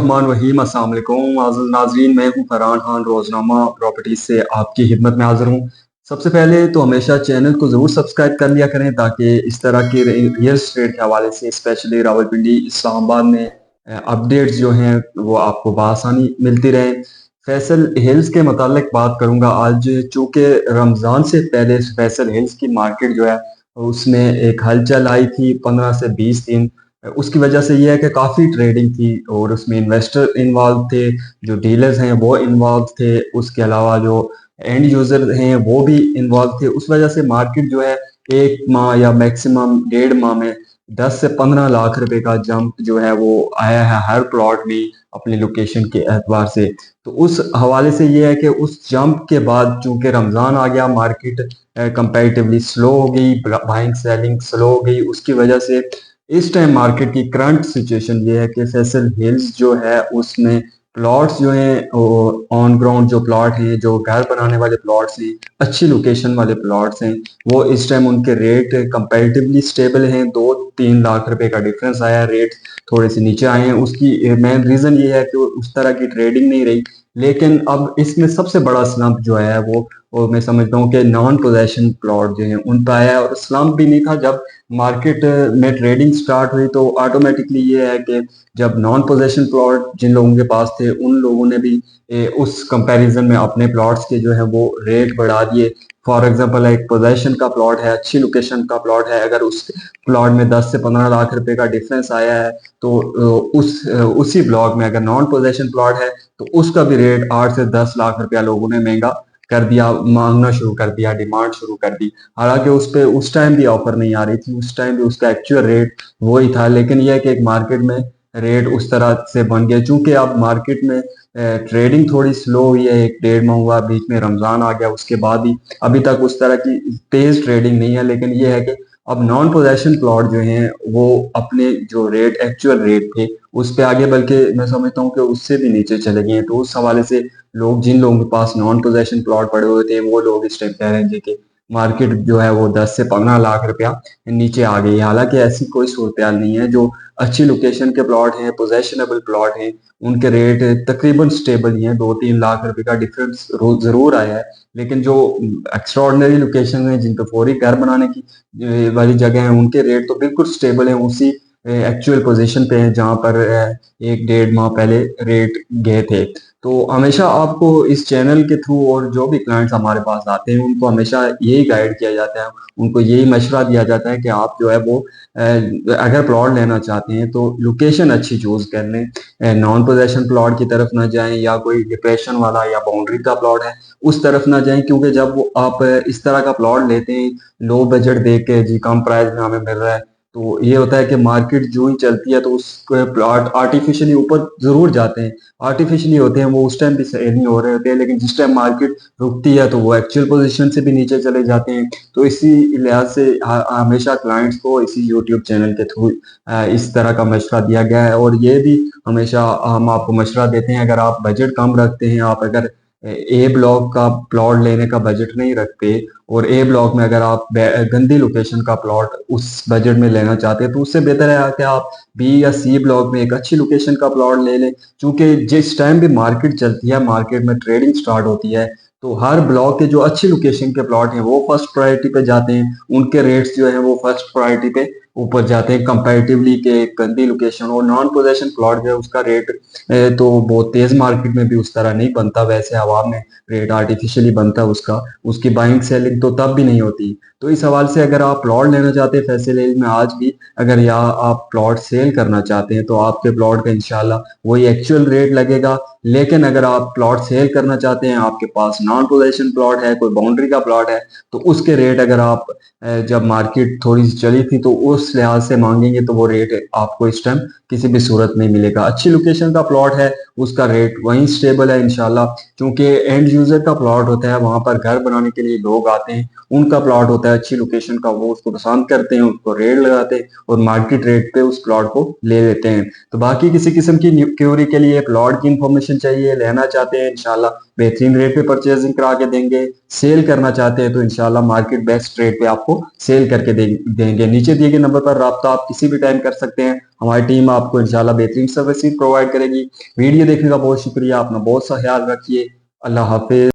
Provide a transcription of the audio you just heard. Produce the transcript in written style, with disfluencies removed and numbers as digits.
रहमान वहीम अस्सलाम वालेकुम आज़िज़ नाज़रीन, मैं हूँ फरहान खान रोज़नामा प्रॉपर्टीज से आपकी खिदमत में हाज़िर हूँ। सबसे पहले तो हमेशा चैनल को ज़रूर सब्सक्राइब कर लिया करें ताकि इस तरह के रियल एस्टेट के हवाले से स्पेशली रावलपिंडी इस्लामाबाद में अपडेट्स जो हैं वो आपको बआसानी मिलती रहें। फैसल हिल्स के मतलब बात करूँगा आज, चूँकि रमज़ान से पहले फैसल हिल्स की मार्केट जो है उसमें एक हलचल आई थी 15 से 20 दिन। उसकी वजह से ये है कि काफ़ी ट्रेडिंग थी और उसमें इन्वेस्टर इन्वॉल्व थे, जो डीलर्स हैं वो इन्वॉल्व थे, उसके अलावा जो एंड यूज़र हैं वो भी इन्वॉल्व थे। उस वजह से मार्केट जो है 1 माह या मैक्सिमम डेढ़ माह में 10 से 15 लाख रुपए का जंप जो है वो आया है हर प्लॉट में अपनी लोकेशन के एतबार से। तो उस हवाले से ये है कि उस जंप के बाद चूँकि रमज़ान आ गया, मार्केट कंपैरेटिवली स्लो हो गई, बाइंग सेलिंग स्लो हो गई। उसकी वजह से इस टाइम मार्केट की करंट सिचुएशन ये है कि फैसल हिल्स जो है उसमें प्लॉट्स जो हैं ऑन ग्राउंड जो प्लॉट हैं, जो घर बनाने वाले प्लॉट्स हैं, अच्छी लोकेशन वाले प्लॉट्स हैं, वो इस टाइम उनके रेट कंपैरेटिवली स्टेबल हैं। 2-3 लाख रुपए का डिफरेंस आया है, रेट थोड़े से नीचे आए हैं। उसकी मेन रीज़न ये है कि उस तरह की ट्रेडिंग नहीं रही। लेकिन अब इसमें सबसे बड़ा स्लम्प जो है वो मैं समझता हूँ कि नॉन पोजेशन प्लॉट जो हैं उन पर आया है। और स्लम्प भी नहीं था, जब मार्केट में ट्रेडिंग स्टार्ट हुई तो ऑटोमेटिकली ये है कि जब नॉन पोजेशन प्लॉट जिन लोगों के पास थे उन लोगों ने भी उस कंपैरिजन में अपने प्लॉट्स के जो है वो रेट बढ़ा दिए। फॉर एग्जांपल एक पोजेशन का प्लॉट है, अच्छी लोकेशन का प्लॉट है, अगर उस प्लॉट में 10 से 15 लाख रुपए का डिफरेंस आया है तो उसी ब्लॉक में अगर नॉन पोजेशन प्लॉट है तो उसका भी रेट 8 से 10 लाख रुपया लोगों ने महंगा कर दिया, मांगना शुरू कर दिया, डिमांड शुरू कर दी। हालांकि उस पे उस टाइम भी ऑफर नहीं आ रही थी, उस टाइम भी उसका एक्चुअल रेट वही था। लेकिन यह है कि एक मार्केट में रेट उस तरह से बन गया। चूंकि अब मार्केट में ट्रेडिंग थोड़ी स्लो हुई है, एक डेढ़ माह हुआ, बीच में रमजान आ गया, उसके बाद ही अभी तक उस तरह की तेज ट्रेडिंग नहीं है। लेकिन यह है कि अब नॉन पोजेशन प्लॉट जो हैं वो अपने जो रेट एक्चुअल रेट थे उस पे आगे, बल्कि मैं समझता हूँ कि उससे भी नीचे चले गए हैं। तो उस हवाले से जिन लोगों के पास नॉन पोजेशन प्लॉट पड़े हुए थे वो लोग इस टाइम कह रहे हैं कि मार्केट जो है वो 10 से 15 लाख रुपया नीचे आ गई है। हालांकि ऐसी कोई सूरत नहीं है। जो अच्छी लोकेशन के प्लॉट हैं, पोजेशनेबल प्लॉट हैं, उनके रेट तकरीबन स्टेबल ही हैं। 2-3 लाख रुपए का डिफरेंस जरूर आया है। लेकिन जो एक्स्ट्रॉर्डनरी लोकेशन है, जिनको फौरी घर बनाने की वाली जगह है, उनके रेट तो बिल्कुल स्टेबल है, उसी एक्चुअल पोजीशन पे है जहां पर एक डेढ़ माह पहले रेट गए थे। तो हमेशा आपको इस चैनल के थ्रू और जो भी क्लाइंट्स हमारे पास आते हैं उनको हमेशा यही गाइड किया जाता है, उनको यही मशवरा दिया जाता है कि आप जो है वो अगर प्लॉट लेना चाहते हैं तो लोकेशन अच्छी चूज कर लें, नॉन पोजेशन प्लॉट की तरफ ना जाएं, या कोई डिप्रेशन वाला या बाउंड्री का प्लॉट है उस तरफ ना जाएं। क्योंकि जब आप इस तरह का प्लॉट लेते हैं लो बजट देख के, जी कम प्राइस में हमें मिल रहा है, तो ये होता है कि मार्केट जो ही चलती है तो उस प्लॉट आर्टिफिशियली ऊपर जरूर जाते हैं, आर्टिफिशियली होते हैं, वो उस टाइम भी सेल नहीं हो रहे होते हैं। लेकिन जिस टाइम मार्केट रुकती है तो वो एक्चुअल पोजीशन से भी नीचे चले जाते हैं। तो इसी लिहाज से हमेशा क्लाइंट्स को इसी यूट्यूब चैनल के थ्रू इस तरह का मशवरा दिया गया है। और ये भी हमेशा हम आपको मशवरा देते हैं, अगर आप बजट कम रखते हैं, आप अगर ए ब्लॉक का प्लॉट लेने का बजट नहीं रखते और ए ब्लॉक में अगर आप गंदी लोकेशन का प्लॉट उस बजट में लेना चाहते हैं तो उससे बेहतर है कि आप बी या सी ब्लॉक में एक अच्छी लोकेशन का प्लॉट ले लें। क्योंकि जिस टाइम भी मार्केट चलती है, मार्केट में ट्रेडिंग स्टार्ट होती है, तो हर ब्लॉक के जो अच्छी लोकेशन के प्लॉट हैं वो फर्स्ट प्रायोरिटी पे जाते हैं, उनके रेट्स जो है वो फर्स्ट प्रायोरिटी पे ऊपर जाते हैं कंपैरेटिवली के गंदी लोकेशन। और नॉन पोजेशन प्लॉट जो है उसका रेट तो बहुत तेज मार्केट में भी उस तरह नहीं बनता, वैसे हवा में रेट आर्टिफिशियली बनता है उसका, उसकी बाइंग सेलिंग तो तब भी नहीं होती। तो इस हवाले से अगर आप प्लॉट लेना चाहते हैं फैसल हिल में आज भी, अगर या आप प्लॉट सेल करना चाहते हैं तो आपके प्लॉट का इंशाल्लाह वही एक्चुअल रेट लगेगा। लेकिन अगर आप प्लॉट सेल करना चाहते हैं, आपके पास नॉन पोजेशन प्लॉट है, कोई बाउंड्री का प्लॉट है, तो उसके रेट अगर आप जब मार्केट थोड़ी सी चली थी तो उस लिहाज से मांगेंगे तो वो रेट आपको इस टाइम किसी भी सूरत नहीं मिलेगा। अच्छी लोकेशन का प्लॉट है, उसका रेट वहीं स्टेबल है इंशाल्लाह। क्योंकि एंड यूजर का प्लॉट होता है, वहां पर घर बनाने के लिए लोग आते हैं, उनका प्लॉट होता है अच्छी लोकेशन का, वो उसको पसंद करते हैं, उसको रेट लगाते हैं और मार्केट रेट पे उस प्लॉट को ले लेते हैं। तो बाकी किसी किस्म की क्यूरी के लिए, प्लॉट की इंफॉर्मेशन चाहिए, लेना चाहते हैं, इंशाल्लाह बेहतरीन रेट पे परचेजिंग करा के देंगे। सेल करना चाहते हैं तो इंशाल्लाह मार्केट बेस्ट रेट पे आपको सेल करके देंगे। नीचे दिए गए नंबर पर राब्ता आप किसी भी टाइम कर सकते हैं। हमारी टीम आपको इंशाल्लाह बेहतरीन सर्विस प्रोवाइड करेगी। वीडियो देखने का बहुत शुक्रिया, अपना बहुत सा ख्याल रखिए। अल्लाह हाफिज।